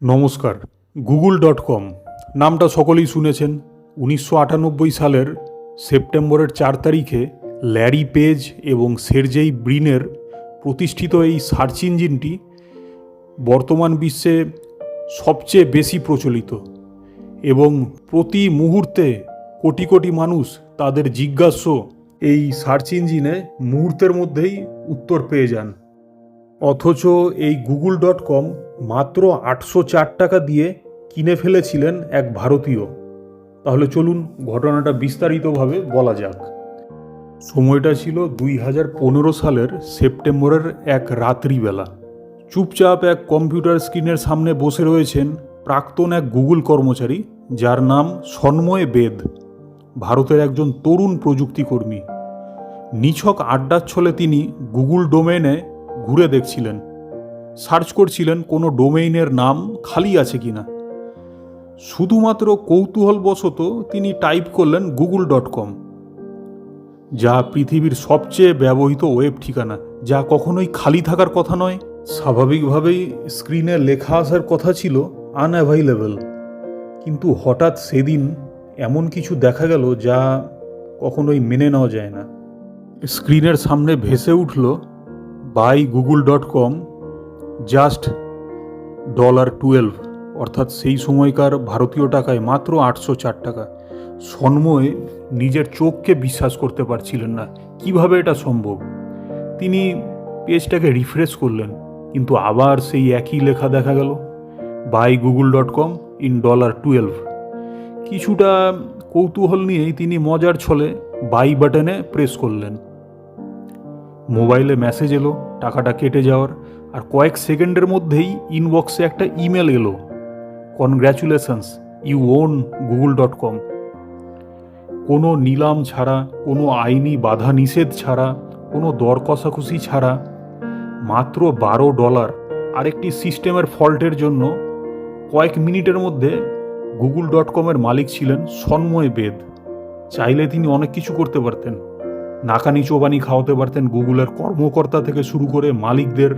নমস্কার। google.com নামটা সকলেই শুনেছেন। 1998 সালের সেপ্টেম্বরের 4 তারিখে ল্যারি পেজ এবং সের্জেই ব্রিনের প্রতিষ্ঠিত এই সার্চ ইঞ্জিনটি বর্তমান বিশ্বে সবচেয়ে বেশি প্রচলিত এবং প্রতি মুহূর্তে কোটি কোটি মানুষ তাদের জিজ্ঞাস্য এই সার্চ ইঞ্জিনে মুহূর্তের মধ্যেই উত্তর পেয়ে যান। অথচ এই google.com মাত্র 804 টাকা দিয়ে কিনে ফেলেছিলেন এক ভারতীয়। তাহলে চলুন ঘটনাটা বিস্তারিতভাবে বলা যাক। সময়টা ছিল 2015 সালের সেপ্টেম্বরের এক রাত্রিবেলা। চুপচাপ এক কম্পিউটার স্ক্রিনের সামনে বসে রয়েছেন প্রাক্তন এক গুগল কর্মচারী, যার নাম সন্ময় বেদ। ভারতের একজন তরুণ প্রযুক্তিকর্মী। নিছক আড্ডার ছলে তিনি গুগল ডোমেইনে ঘুরে দেখছিলেন, সার্চ করছিলেন কোনো ডোমেইনের নাম খালি আছে কিনা। শুধুমাত্র কৌতূহলবশত তিনি টাইপ করলেন google.com, যা পৃথিবীর সবচেয়ে ব্যবহৃত ওয়েব ঠিকানা, যা কখনোই খালি থাকার কথা নয়। স্বাভাবিকভাবেই স্ক্রিনে লেখা আসার কথা ছিল আনঅ্যাভাইলেবল, কিন্তু হঠাৎ সেদিন এমন কিছু দেখা গেল যা কখনোই মেনে নেওয়া যায় না। স্ক্রিনের সামনে ভেসে উঠল বাই google.com জাস্ট $12, অর্থাৎ সেই সময়কার ভারতীয় টাকায় মাত্র 804 টাকা। সন্ময় নিজের চোখকে বিশ্বাস করতে পারছিলেন না, কিভাবে এটা সম্ভব। তিনি পেজটাকে রিফ্রেশ করলেন, কিন্তু আবার সেই একই লেখা দেখা গেল, বাই google.com ইন $12। কিছুটা কৌতূহল নিয়েই তিনি মজার ছলে বাই বাটনে প্রেস করলেন। মোবাইলে মেসেজ এলো টাকাটা কেটে যাওয়ার, আর কয়েক সেকেন্ডের মধ্যেই ইনবক্সে একটা ইমেল এলো, কনগ্র্যাচুলেশনস, ইউ ওন google.com। কোনো নিলাম ছাড়া, কোনো আইনি বাধা নিষেধ ছাড়া, কোনো দর কষাকষি ছাড়া মাত্র $12 আরেকটি সিস্টেমের ফল্টের জন্য কয়েক মিনিটের মধ্যে google.com-এর মালিক ছিলেন সন্ময় বেদ। চাইলে তিনি অনেক কিছু করতে পারতেন, নাকানি চোবানি খাওয়াতে পারতেন গুগলের কর্মকর্তা থেকে শুরু করে মালিকদের,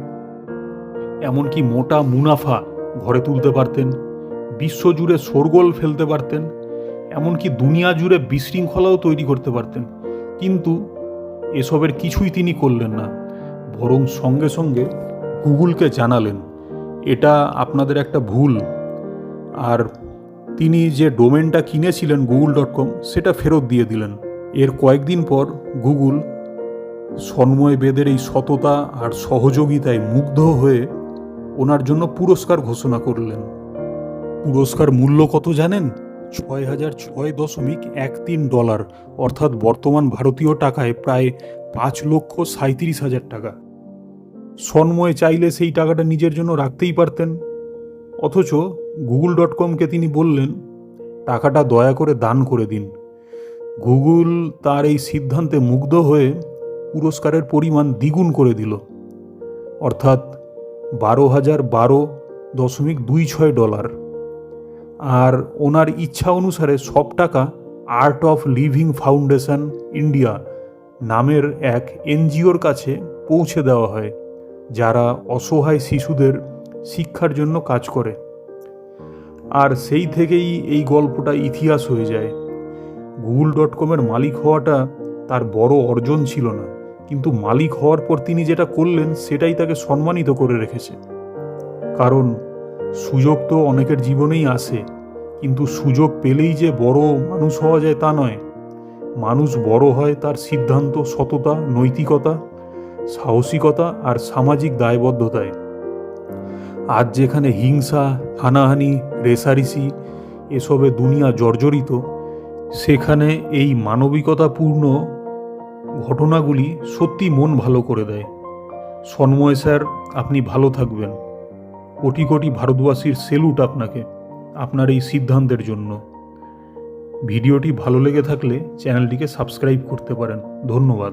এমনকি মোটা মুনাফা ঘরে তুলতে পারতেন, বিশ্বজুড়ে শোরগোল ফেলতে পারতেন, এমনকি দুনিয়া জুড়ে বিশৃঙ্খলাও তৈরি করতে পারতেন। কিন্তু এসবের কিছুই তিনি করলেন না, বরং সঙ্গে সঙ্গে গুগলকে জানালেন এটা আপনাদের একটা ভুল, আর তিনি যে ডোমেনটা কিনেছিলেন google.com সেটা ফেরত দিয়ে দিলেন। এর কয়েকদিন পর গুগল সন্ময় বেদের এই সততা আর সহযোগিতায় মুগ্ধ হয়ে ওনার জন্য পুরস্কার ঘোষণা করলেন। পুরস্কার মূল্য কত জানেন? $6,006.13, অর্থাৎ বর্তমান ভারতীয় টাকায় প্রায় 5,37,000 টাকা। সন্ময় চাইলে সেই টাকাটা নিজের জন্য রাখতেই পারতেন, অথচ google.com-কে তিনি বললেন টাকাটা দয়া করে দান করে দিন। গুগল তার এই সিদ্ধান্তে মুগ্ধ হয়ে পুরস্কারের পরিমাণ দ্বিগুণ করে দিল, অর্থাৎ $12,012.26। আর ওনার ইচ্ছা অনুসারে সব টাকা art of living foundation India নামের এক এনজিওর কাছে পৌঁছে দেওয়া হয়, যারা অসহায় শিশুদের শিক্ষার জন্য কাজ করে। আর সেই থেকেই এই গল্পটা ইতিহাস হয়ে যায়। google.com-এর মালিক হওয়াটা তার বড় অর্জন ছিল না, কিন্তু মালিক হওয়ার পর তিনি যেটা করলেন সেটাই তাকে সম্মানিত করে রেখেছে। কারণ সুযোগ তো অনেকের জীবনেই আসে, কিন্তু সুযোগ পেলেই যে বড় মানুষ হওয়া যায় তা নয়। মানুষ বড় হয় তার সিদ্ধান্ত, সততা, নৈতিকতা, সাহসিকতা আর সামাজিক দায়বদ্ধতায়। আজ যেখানে হিংসা, হানাহানি, রেষারেষি এসবে দুনিয়া জর্জরিত, সেখানে এই মানবিকতাপূর্ণ ঘটনাগুলি সত্যি মন ভালো করে দেয়। সন্ময় স্যার, আপনি ভালো থাকবেন। কোটি কোটি ভারতবাসীর সেলুট আপনাকে, আপনার এই সিদ্ধান্তের জন্য। ভিডিওটি ভালো লেগে থাকলে চ্যানেলটিকে সাবস্ক্রাইব করতে পারেন। ধন্যবাদ।